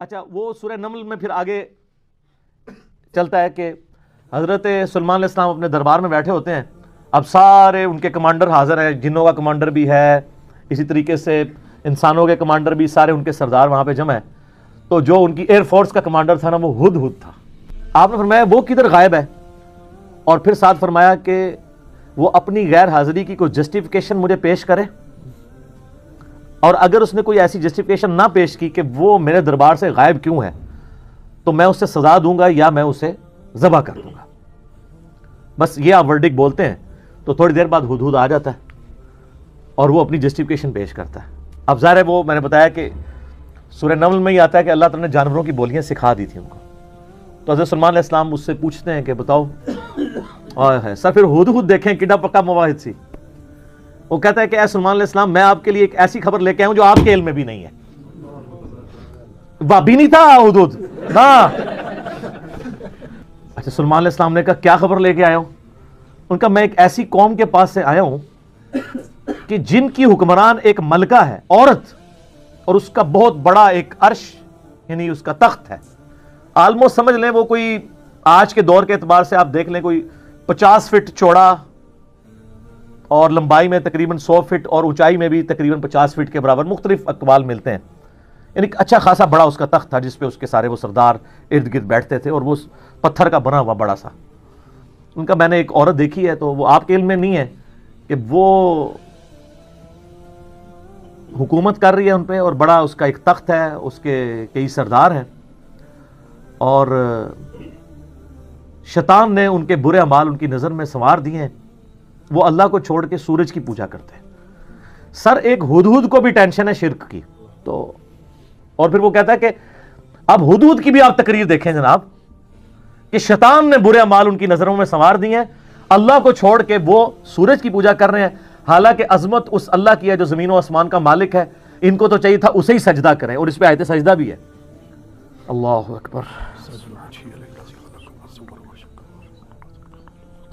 اچھا وہ سورہ نمل میں پھر آگے چلتا ہے کہ حضرت سلیمان علیہ السلام اپنے دربار میں بیٹھے ہوتے ہیں. اب سارے ان کے کمانڈر حاضر ہیں, جنوں کا کمانڈر بھی ہے, اسی طریقے سے انسانوں کے کمانڈر بھی, سارے ان کے سردار وہاں پہ جمع ہیں. تو جو ان کی ایئر فورس کا کمانڈر تھا نا وہ ہدہد تھا. آپ نے فرمایا وہ کدھر غائب ہے, اور پھر ساتھ فرمایا کہ وہ اپنی غیر حاضری کی کوئی جسٹیفیکیشن مجھے پیش کرے, اور اگر اس نے کوئی ایسی جسٹیفیکیشن نہ پیش کی کہ وہ میرے دربار سے غائب کیوں ہے تو میں اسے سزا دوں گا یا میں اسے ذبح کر دوں گا. بس یہ آپ ورڈک بولتے ہیں تو تھوڑی دیر بعد ہدہد آ جاتا ہے اور وہ اپنی جسٹیفیکیشن پیش کرتا ہے. اب ظاہر ہے وہ میں نے بتایا کہ سورہ نمل میں ہی آتا ہے کہ اللہ تعالیٰ نے جانوروں کی بولیاں سکھا دی تھی ان کو. تو حضرت سلیمان علیہ السلام اس سے پوچھتے ہیں کہ بتاؤ سر پھر ہدہد دیکھیں کڈا پکا مواحد سی. وہ کہتا ہے کہ اے سلیمان علیہ السلام میں آپ کے لیے ایک ایسی خبر لے کے آیا ہوں جو آپ کے علم میں بھی نہیں ہے. بابی نہیں تھا ہدہد ہاں. اچھا سلیمان علیہ السلام نے کہا کیا خبر لے کے آیا ہوں؟ ان کا میں ایک ایسی قوم کے پاس سے آیا ہوں کہ جن کی حکمران ایک ملکہ ہے, عورت, اور اس کا بہت بڑا ایک عرش یعنی اس کا تخت ہے. آلموسٹ سمجھ لیں وہ کوئی آج کے دور کے اعتبار سے آپ دیکھ لیں کوئی 50 فٹ چوڑا اور لمبائی میں تقریباً 100 فٹ اور اونچائی میں بھی تقریباً 50 فٹ کے برابر, مختلف اقوال ملتے ہیں. یعنی اچھا خاصا بڑا اس کا تخت تھا جس پہ اس کے سارے وہ سردار ارد گرد بیٹھتے تھے, اور وہ پتھر کا بنا ہوا بڑا سا. ان کا میں نے ایک عورت دیکھی ہے تو وہ آپ کے علم میں نہیں ہے کہ وہ حکومت کر رہی ہے ان پہ, اور بڑا اس کا ایک تخت ہے, اس کے کئی سردار ہیں, اور شیطان نے ان کے برے اعمال ان کی نظر میں سنوار دیے ہیں. وہ اللہ کو چھوڑ کے سورج کی پوجا کرتے ہیں. سر ایک ہدہد کو بھی ٹینشن ہے شرک کی. تو اور پھر وہ کہتا ہے کہ اب ہدہد کی بھی آپ تقریر دیکھیں جناب کہ شیطان نے برے اعمال ان کی نظروں میں سنوار دیے ہیں, اللہ کو چھوڑ کے وہ سورج کی پوجا کر رہے ہیں, حالانکہ عظمت اس اللہ کی ہے جو زمین و آسمان کا مالک ہے. ان کو تو چاہیے تھا اسے ہی سجدہ کریں, اور اس پہ آیت سجدہ بھی ہے. اللہ اکبر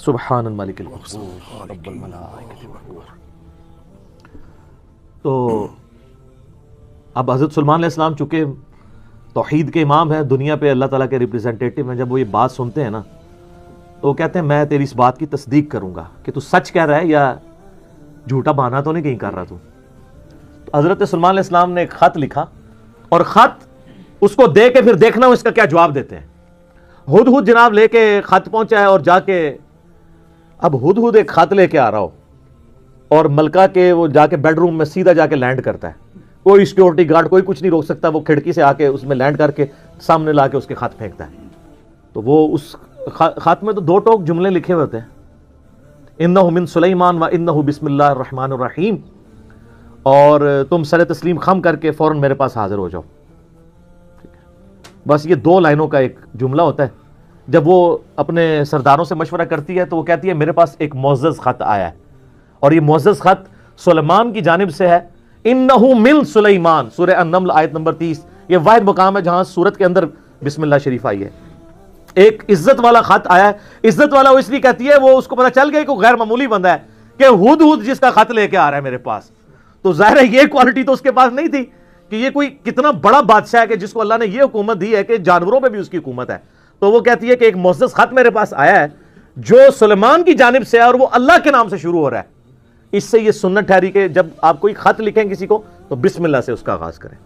سبحان الملک القدوس رب الملائکۃ والروح. تو اب حضرت سلیمان علیہ السلام چونکہ توحید کے امام ہیں, دنیا پہ اللہ تعالیٰ کے ریپریزنٹیٹیو ہیں, جب وہ یہ بات سنتے ہیں نا تو وہ کہتے ہیں میں تیری اس بات کی تصدیق کروں گا کہ تو سچ کہہ رہا ہے یا جھوٹا بہانا تو نہیں کہیں کر رہا تو. حضرت سلیمان علیہ السلام نے ایک خط لکھا, اور خط اس کو دے کے پھر دیکھنا اس کا کیا جواب دیتے ہیں. ہدہد جناب لے کے خط پہنچا ہے, اور جا کے اب ہدہد ایک خط لے کے آ رہا ہو اور ملکہ کے وہ جا کے بیڈ روم میں سیدھا جا کے لینڈ کرتا ہے, کوئی سیکورٹی گارڈ کوئی کچھ نہیں روک سکتا, وہ کھڑکی سے آ کے اس میں لینڈ کر کے سامنے لا کے اس کے خط پھینکتا ہے. تو وہ اس خط میں تو 2 ٹوک جملے لکھے ہوتے ہیں, انہ من سلیمان و انہ بسم اللہ الرحمن الرحیم, اور تم سر تسلیم خم کر کے فوراً میرے پاس حاضر ہو جاؤ. بس یہ 2 لائنوں کا ایک جملہ ہوتا ہے. جب وہ اپنے سرداروں سے مشورہ کرتی ہے تو وہ کہتی ہے میرے پاس ایک معزز خط آیا ہے, اور یہ معزز خط سلیمان کی جانب سے ہے. انہو من سلیمان, سورہ النمل آیت نمبر 30. یہ واحد مقام ہے جہاں سورت کے اندر بسم اللہ شریف آئی ہے. ایک عزت والا خط آیا ہے. عزت والا وہ اس لیے کہتی ہے وہ اس کو پتہ چل گیا کہ غیر معمولی بندہ ہے کہ ہدہد جس کا خط لے کے آ رہا ہے میرے پاس. تو ظاہر ہے یہ کوالٹی تو اس کے پاس نہیں تھی کہ یہ کوئی کتنا بڑا بادشاہ ہے کہ جس کو اللہ نے یہ حکومت دی ہے کہ جانوروں پہ بھی اس کی حکومت ہے. تو وہ کہتی ہے کہ ایک معزز خط میرے پاس آیا ہے جو سلیمان کی جانب سے ہے, اور وہ اللہ کے نام سے شروع ہو رہا ہے. اس سے یہ سنت ٹھہری کہ جب آپ کوئی خط لکھیں کسی کو تو بسم اللہ سے اس کا آغاز کریں,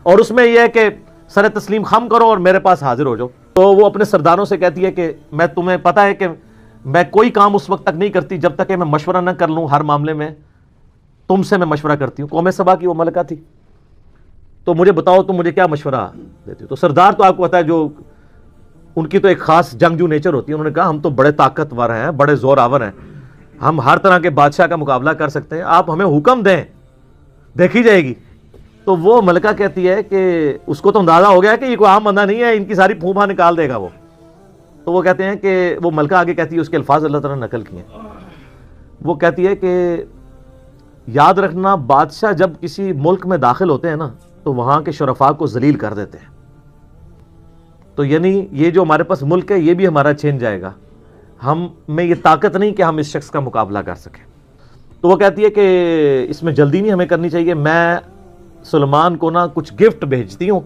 اور اس میں یہ ہے کہ سر تسلیم خم کرو اور میرے پاس حاضر ہو جاؤ. تو وہ اپنے سرداروں سے کہتی ہے کہ میں تمہیں پتہ ہے کہ میں کوئی کام اس وقت تک نہیں کرتی جب تک کہ میں مشورہ نہ کر لوں. ہر معاملے میں تم سے میں مشورہ کرتی ہوں. قوم سبا کی وہ ملکہ تھی, تو مجھے بتاؤ تم مجھے کیا مشورہ دیتی ہو. تو سردار تو آپ کو پتا ہے جو ان کی تو ایک خاص جنگجو نیچر ہوتی ہے. انہوں نے کہا ہم تو بڑے طاقتور ہیں, بڑے زور آور ہیں, ہم ہر طرح کے بادشاہ کا مقابلہ کر سکتے ہیں, آپ ہمیں حکم دیں دیکھی جائے گی. تو وہ ملکہ کہتی ہے کہ اس کو تو اندازہ ہو گیا کہ یہ کوئی عام بندہ نہیں ہے, ان کی ساری پھوپھا نکال دے گا وہ. تو وہ کہتے ہیں کہ وہ ملکہ آگے کہتی ہے, اس کے الفاظ اللہ تعالیٰ نے نقل کیے ہیں. وہ کہتی ہے کہ یاد رکھنا بادشاہ جب کسی ملک میں داخل ہوتے ہیں نا تو وہاں کے شرفاء کو ذلیل کر دیتے ہیں. تو یعنی یہ جو ہمارے پاس ملک ہے یہ بھی ہمارا چھین جائے گا, ہم میں یہ طاقت نہیں کہ ہم اس شخص کا مقابلہ کر سکیں. تو وہ کہتی ہے کہ اس میں جلدی نہیں ہمیں کرنی چاہیے, میں سلیمان کو نا کچھ گفٹ بھیجتی ہوں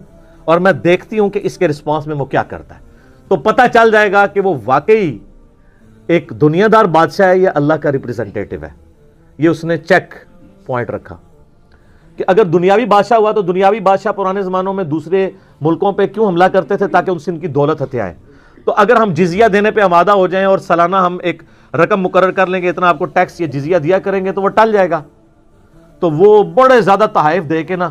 اور میں دیکھتی ہوں کہ اس کے رسپانس میں وہ کیا کرتا ہے، تو پتہ چل جائے گا کہ وہ واقعی ایک دنیا دار بادشاہ ہے یا اللہ کا ریپریزنٹیٹو ہے۔ یہ اس نے چیک پوائنٹ رکھا کہ اگر دنیاوی بادشاہ ہوا تو دنیاوی بادشاہ پرانے زمانوں میں دوسرے ملکوں پہ کیوں حملہ کرتے تھے؟ تاکہ ان سے ان کی دولت ہتھیائیں۔ تو اگر ہم جزیہ دینے پہ آمادہ ہو جائیں اور سالانہ ہم ایک رقم مقرر کر لیں گے، اتنا آپ کو ٹیکس یا جزیہ دیا کریں گے، تو وہ ٹل جائے گا۔ تو وہ بڑے زیادہ تحائف دے کے نا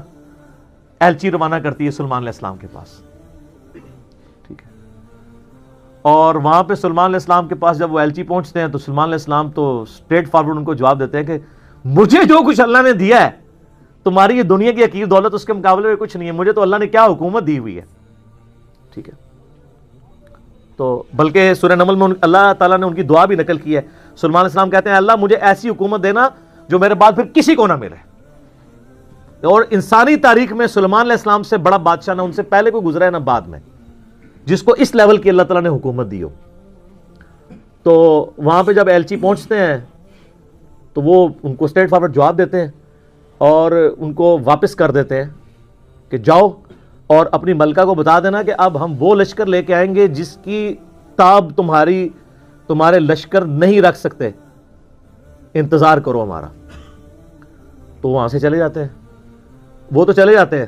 ایلچی روانہ کرتی ہے سلمان علیہ السلام کے پاس، ٹھیک ہے۔ اور وہاں پہ سلمان علیہ السلام کے پاس جب وہ ایلچی پہنچتے ہیں تو سلمان علیہ السلام تو اسٹریٹ فارورڈ ان کو جواب دیتے ہیں کہ مجھے جو کچھ اللہ نے دیا ہے، تمہاری یہ دنیا کی حقیر دولت اس کے مقابلے میں کچھ نہیں ہے، مجھے تو اللہ نے کیا حکومت دی ہوئی ہے، ٹھیک ہے۔ تو بلکہ سورہ نمل میں اللہ تعالیٰ نے ان کی دعا بھی نقل کی ہے۔ سلمان علیہ السلام کہتے ہیں اللہ مجھے ایسی حکومت دینا جو میرے بعد پھر کسی کو نہ ملے۔ اور انسانی تاریخ میں سلمان علیہ السلام سے بڑا بادشاہ نہ ان سے پہلے کوئی گزرا ہے نہ بعد میں جس کو اس لیول کی اللہ تعالیٰ نے حکومت دی ہو۔ تو وہاں پہ جب ایلچی پہنچتے ہیں تو وہ ان کو اسٹریٹ فارورڈ جواب دیتے ہیں اور ان کو واپس کر دیتے ہیں کہ جاؤ اور اپنی ملکہ کو بتا دینا کہ اب ہم وہ لشکر لے کے آئیں گے جس کی تاب تمہارے لشکر نہیں رکھ سکتے، انتظار کرو ہمارا۔ تو وہاں سے چلے جاتے ہیں، وہ تو چلے جاتے ہیں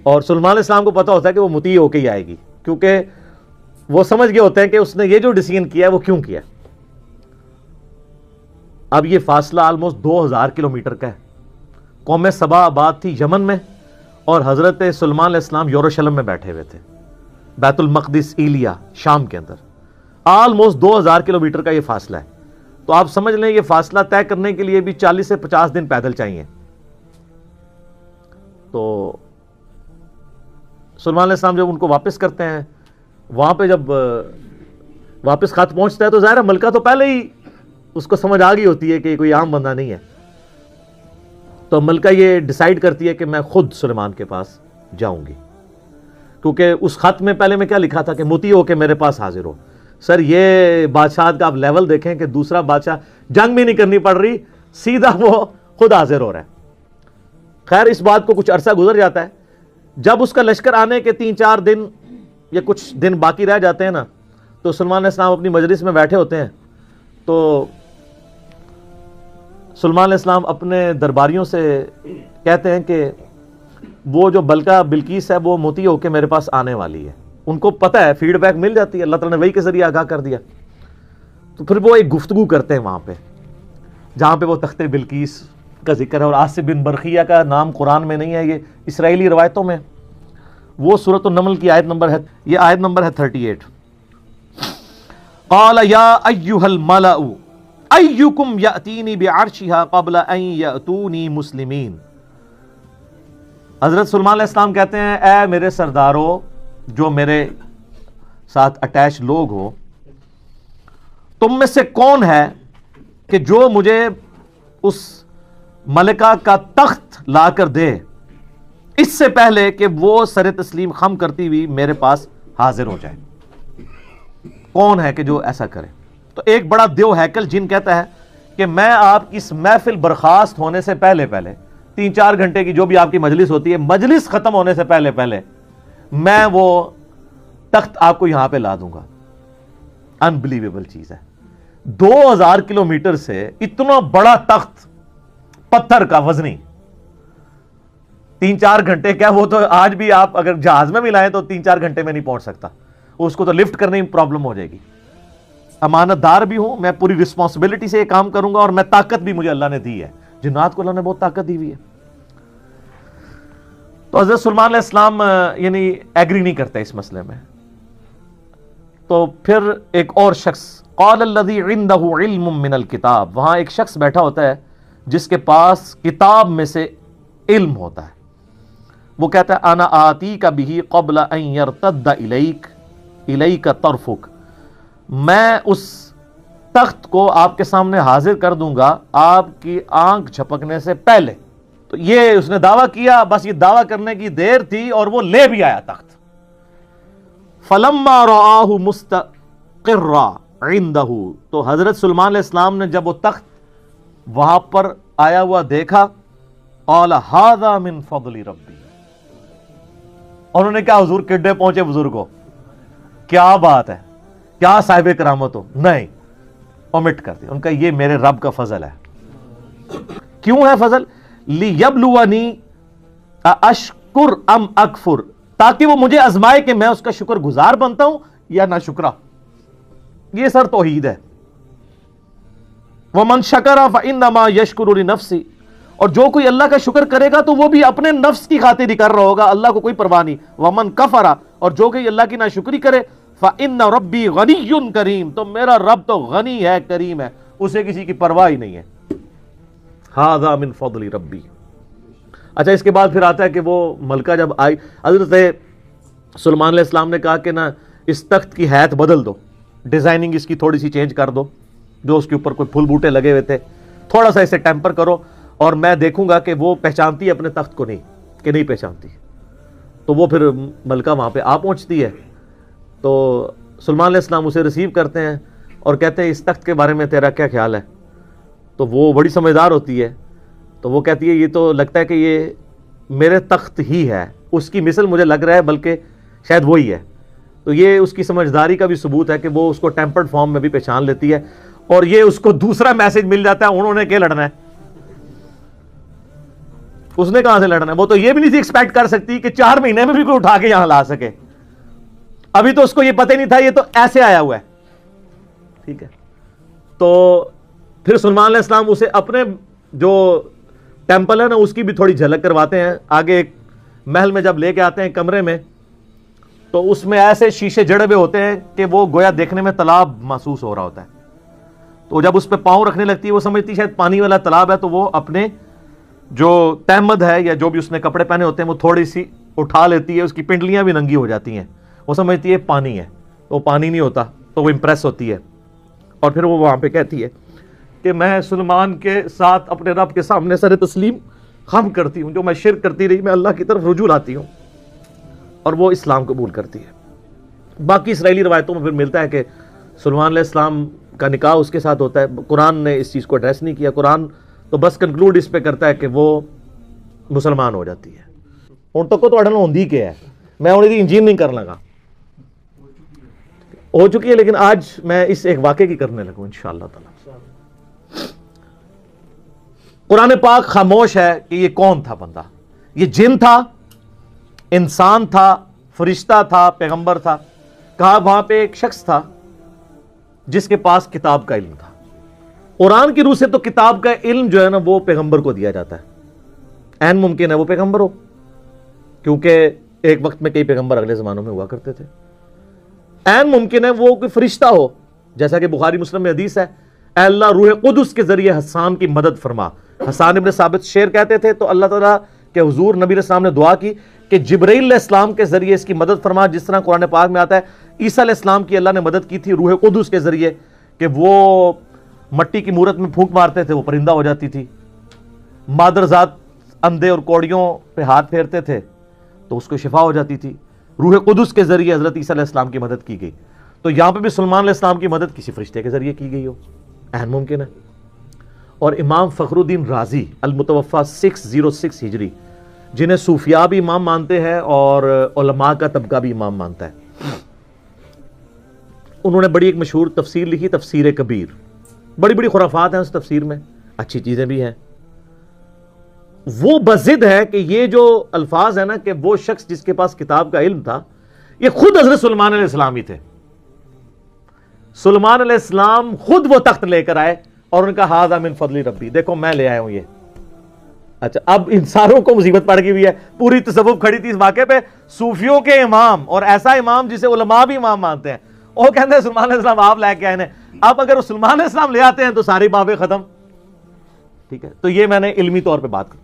اور سلمان علیہ السلام کو پتا ہوتا ہے کہ وہ مطیع ہو کے ہی آئے گی، کیونکہ وہ سمجھ گئے ہوتے ہیں کہ اس نے یہ جو ڈیسیژن کیا ہے وہ کیوں کیا۔ اب یہ فاصلہ آلموسٹ 2000 کلومیٹر کا ہے۔ قوم سبا آباد تھی یمن میں اور حضرت سلمان علیہ السلام یروشلم میں بیٹھے ہوئے تھے، بیت المقدس ایلیا شام کے اندر۔ آلموسٹ 2000 کلومیٹر کا یہ فاصلہ ہے۔ تو آپ سمجھ لیں یہ فاصلہ طے کرنے کے لیے بھی 40 سے 50 دن پیدل چاہیے۔ تو سلمان علیہ السلام جب ان کو واپس کرتے ہیں، وہاں پہ جب واپس خط پہنچتا ہے تو ظاہر ہے ملکہ تو پہلے ہی اس کو سمجھ آ گئی ہوتی ہے کہ کوئی عام بندہ نہیں ہے۔ تو ملکہ یہ ڈیسائیڈ کرتی ہے کہ میں خود سلیمان کے پاس جاؤں گی، کیونکہ اس خط میں پہلے میں کیا لکھا تھا کہ مطیع ہو کے میرے پاس حاضر ہو۔ سر یہ بادشاہ کا آپ لیول دیکھیں کہ دوسرا بادشاہ جنگ بھی نہیں کرنی پڑ رہی، سیدھا وہ خود حاضر ہو رہا ہے۔ خیر اس بات کو کچھ عرصہ گزر جاتا ہے۔ جب اس کا لشکر آنے کے 3-4 دن یا کچھ دن باقی رہ جاتے ہیں نا، تو سلمان علیہ السلام اپنی مجلس میں بیٹھے ہوتے ہیں۔ تو سلمان علیہ السلام اپنے درباریوں سے کہتے ہیں کہ وہ جو بلقیس ہے وہ مطیع ہو کے میرے پاس آنے والی ہے۔ ان کو پتہ ہے، فیڈ بیک مل جاتی ہے، اللہ تعالیٰ نے وحی کے ذریعے آگاہ کر دیا۔ تو پھر وہ ایک گفتگو کرتے ہیں وہاں پہ جہاں پہ وہ تخت بلقیس کا ذکر ہے، اور آصف بن برقیہ کا نام قرآن میں نہیں ہے، یہ اسرائیلی روایتوں میں۔ وہ سورۃ النمل کی آیت نمبر ہے، یہ آیت نمبر ہے 38۔ قال یا ایھا الملأ ایکم یأتینی بعرشھا قبل ان یأتونی مسلمین۔ حضرت سلمان علیہ السلام کہتے ہیں اے میرے سرداروں جو میرے ساتھ اٹیچ لوگ ہو، تم میں سے کون ہے کہ جو مجھے اس ملکہ کا تخت لا کر دے اس سے پہلے کہ وہ سر تسلیم خم کرتی ہوئی میرے پاس حاضر ہو جائے؟ کون ہے کہ جو ایسا کرے؟ تو ایک بڑا دیو ہیکل جن کہتا ہے کہ میں آپ کی اس محفل برخاست ہونے سے پہلے 3-4 گھنٹے کی جو بھی آپ کی مجلس ہوتی ہے، مجلس ختم ہونے سے پہلے میں وہ تخت آپ کو یہاں پہ لا دوں گا۔ انبلیویبل چیز ہے، 2000 کلومیٹر سے اتنا بڑا تخت پتھر کا وزنی، 3-4 گھنٹے کیا، وہ تو آج بھی آپ اگر جہاز میں بھی لائیں تو 3-4 گھنٹے میں نہیں پہنچ سکتا، اس کو تو لفٹ کرنے میں پرابلم ہو جائے گی۔ امانت دار بھی ہوں میں، پوری رسپانسبلٹی سے یہ کام کروں گا، اور میں طاقت بھی مجھے اللہ نے دی ہے، جنات کو اللہ نے بہت طاقت دی ہوئی ہے۔ تو حضرت سلمان علیہ السلام یعنی ایگری نہیں کرتے اس مسئلے میں۔ تو پھر ایک اور شخص، قال الذی عندہ علم من الکتاب، وہاں ایک شخص بیٹھا ہوتا ہے جس کے پاس کتاب میں سے علم ہوتا ہے۔ وہ کہتا ہے انا آتیک بہ قبل ان یرتد الیک طرفک، میں اس تخت کو آپ کے سامنے حاضر کر دوں گا آپ کی آنکھ جھپکنے سے پہلے۔ تو یہ اس نے دعویٰ کیا، بس یہ دعویٰ کرنے کی دیر تھی اور وہ لے بھی آیا تخت۔ فلما رآہ مستقرا عندہ، تو حضرت سلمان علیہ السلام نے جب وہ تخت وہاں پر آیا ہوا دیکھا، قال ھذا من فضل ربی، اور انہوں نے کہا حضور کڈے پہنچے بزرگ کو، کیا بات ہے، کیا صاحب کرامت ہو، نہیں اومٹ کر دیا. ان کا یہ میرے رب کا فضل ہے. کیوں ہے فضل؟ لیبلونی اشکر ام اکفر، تاکہ وہ مجھے آزمائے کہ میں اس کا شکر گزار بنتا ہوں یا نہ شکرا. یہ سر توحید ہے. وَمَن شَكَرَ فَإِنَّمَا يَشْكُرُ لِنَفْسِهِ، اور جو کوئی اللہ کا شکر کرے گا تو وہ بھی اپنے نفس کی خاطر ہی کر رہا ہوگا، اللہ کو کوئی پرواہ نہیں. وَمَن كَفَرَ، اور جو کوئی اللہ کی ناشکری کرے، فَإِنَّ رَبِّي غَنِيٌّ كَرِيمٌ، تو میرا رب تو غنی ہے، کریم ہے، اسے کسی کی پرواہ ہی نہیں ہے. هَذَا مِن فَضْلِ رَبِّي. اچھا اس کے بعد پھر آتا ہے کہ وہ ملکہ جب آئی، حضرت سلیمان علیہ السلام نے کہا کہ نا اس تخت کی حیت بدل دو، ڈیزائننگ اس کی تھوڑی سی چینج کر دو، جو اس کے اوپر کوئی پھول بوٹے لگے ہوئے تھے تھوڑا سا اسے ٹیمپر کرو، اور میں دیکھوں گا کہ وہ پہچانتی ہے اپنے تخت کو نہیں کہ نہیں پہچانتی. تو وہ پھر ملکہ وہاں پہ آ پہنچتی ہے. تو سلیمان علیہ السلام اسے ریسیو کرتے ہیں اور کہتے ہیں اس تخت کے بارے میں تیرا کیا خیال ہے؟ تو وہ بڑی سمجھدار ہوتی ہے. تو وہ کہتی ہے یہ تو لگتا ہے کہ یہ میرے تخت ہی ہے، اس کی مثل مجھے لگ رہا ہے بلکہ شاید وہی ہے. تو یہ اس کی سمجھداری کا بھی ثبوت ہے کہ وہ اس کو ٹیمپرڈ فارم میں بھی پہچان لیتی ہے. اور یہ اس کو دوسرا میسج مل جاتا ہے، انہوں نے کیا لڑنا ہے، اس نے کہاں سے لڑنا ہے. وہ تو یہ بھی نہیں تھی ایکسپیکٹ کر سکتی کہ 4 مہینے میں بھی کوئی اٹھا کے یہاں لا سکے. ابھی تو اس کو یہ پتہ ہی نہیں تھا یہ تو ایسے آیا ہوا ہے. ٹھیک ہے. تو پھر سلیمان علیہ السلام اسے اپنے جو ٹیمپل ہے نا اس کی بھی تھوڑی جھلک کرواتے ہیں. آگے ایک محل میں جب لے کے آتے ہیں کمرے میں، تو اس میں ایسے شیشے جڑے ہوئے ہوتے ہیں کہ وہ گویا دیکھنے میں تالاب محسوس ہو رہا ہوتا ہے. تو جب اس پہ پاؤں رکھنے لگتی ہے وہ سمجھتی شاید پانی والا تالاب ہے، تو وہ اپنے جو تہمد ہے یا جو بھی اس نے کپڑے پہنے ہوتے ہیں وہ تھوڑی سی اٹھا لیتی ہے، اس کی پنڈلیاں بھی ننگی ہو جاتی ہیں، وہ سمجھتی ہے پانی ہے، تو وہ پانی نہیں ہوتا. تو وہ امپریس ہوتی ہے اور پھر وہ وہاں پہ کہتی ہے کہ میں سلیمان کے ساتھ اپنے رب کے سامنے سر تسلیم خم کرتی ہوں، جو میں شرک کرتی رہی میں اللہ کی طرف رجوع لاتی ہوں. اور وہ اسلام قبول کرتی ہے. باقی اسرائیلی روایتوں میں پھر ملتا ہے کہ سلیمان علیہ السلام کا نکاح اس کے ساتھ ہوتا ہے. قرآن نے اس چیز کو ایڈریس نہیں کیا. قرآن تو بس کنکلوڈ اس پہ کرتا ہے کہ وہ مسلمان ہو جاتی ہے. ہوں تک تو ہوندی کیا ہے، میں انہیں انجین نہیں کر لگا، ہو چکی ہے، لیکن آج میں اس ایک واقعے کی کرنے لگوں انشاءاللہ تعالی. قرآن پاک خاموش ہے کہ یہ کون تھا بندہ. یہ جن تھا، انسان تھا، فرشتہ تھا، پیغمبر تھا. کہا وہاں پہ ایک شخص تھا جس کے پاس کتاب کا علم تھا. قرآن کی روح سے تو کتاب کا علم جو ہے نا وہ پیغمبر کو دیا جاتا ہے. عین ممکن ہے وہ پیغمبر ہو، کیونکہ ایک وقت میں کئی پیغمبر اگلے زمانوں میں ہوا کرتے تھے. عین ممکن ہے وہ کوئی فرشتہ ہو، جیسا کہ بخاری مسلم میں حدیث ہے، اے اللہ روح قدس کے ذریعے حسان کی مدد فرما. حسان ابن ثابت شعر کہتے تھے تو اللہ تعالیٰ کے حضور نبی علیہ السلام نے دعا کی کہ جبرائیل علیہ السلام کے ذریعے اس کی مدد فرما، جس طرح قرآن پاک میں آتا ہے عیسیٰ علیہ السلام کی اللہ نے مدد کی تھی روح قدس کے ذریعے کہ وہ مٹی کی مورت میں پھونک مارتے تھے وہ پرندہ ہو جاتی تھی. مادرزاد اندھے اور کوڑیوں پہ ہاتھ پھیرتے تھے تو اس کو شفا ہو جاتی تھی. روح قدس کے ذریعے حضرت عیسیٰ علیہ السلام کی مدد کی گئی. تو یہاں پہ بھی سلیمان علیہ السلام کی مدد کسی فرشتے کے ذریعے کی گئی ہو، عین ممکن ہے. اور امام فخر الدین رازی المتوفا 606 ہجری، جنہیں صوفیاء بھی امام مانتے ہیں اور علماء کا طبقہ بھی امام مانتا ہے، انہوں نے بڑی ایک مشہور تفسیر لکھی، تفسیر کبیر. بڑی بڑی خرافات ہیں اس تفسیر میں، اچھی چیزیں بھی ہیں. وہ بضد ہے کہ یہ جو الفاظ ہیں نا کہ وہ شخص جس کے پاس کتاب کا علم تھا یہ خود حضرت سلیمان علیہ السلام ہی تھے. سلیمان علیہ السلام خود وہ تخت لے کر آئے اور ان کا ھذا من فضل ربی، دیکھو میں لے آیا ہوں یہ. اچھا اب ان ساروں کو مصیبت پڑ گئی ہوئی ہے، پوری تصوف کھڑی تھی اس واقعے پہ. صوفیوں کے امام اور ایسا امام جسے علماء بھی امام مانتے ہیں، وہ کہتے ہیں سلیمان علیہ السلام آپ لے کے آئے ہیں. اب اگر وہ سلیمان علیہ السلام لے آتے ہیں تو ساری بابیں ختم. ٹھیک ہے، تو یہ میں نے علمی طور پہ بات کی.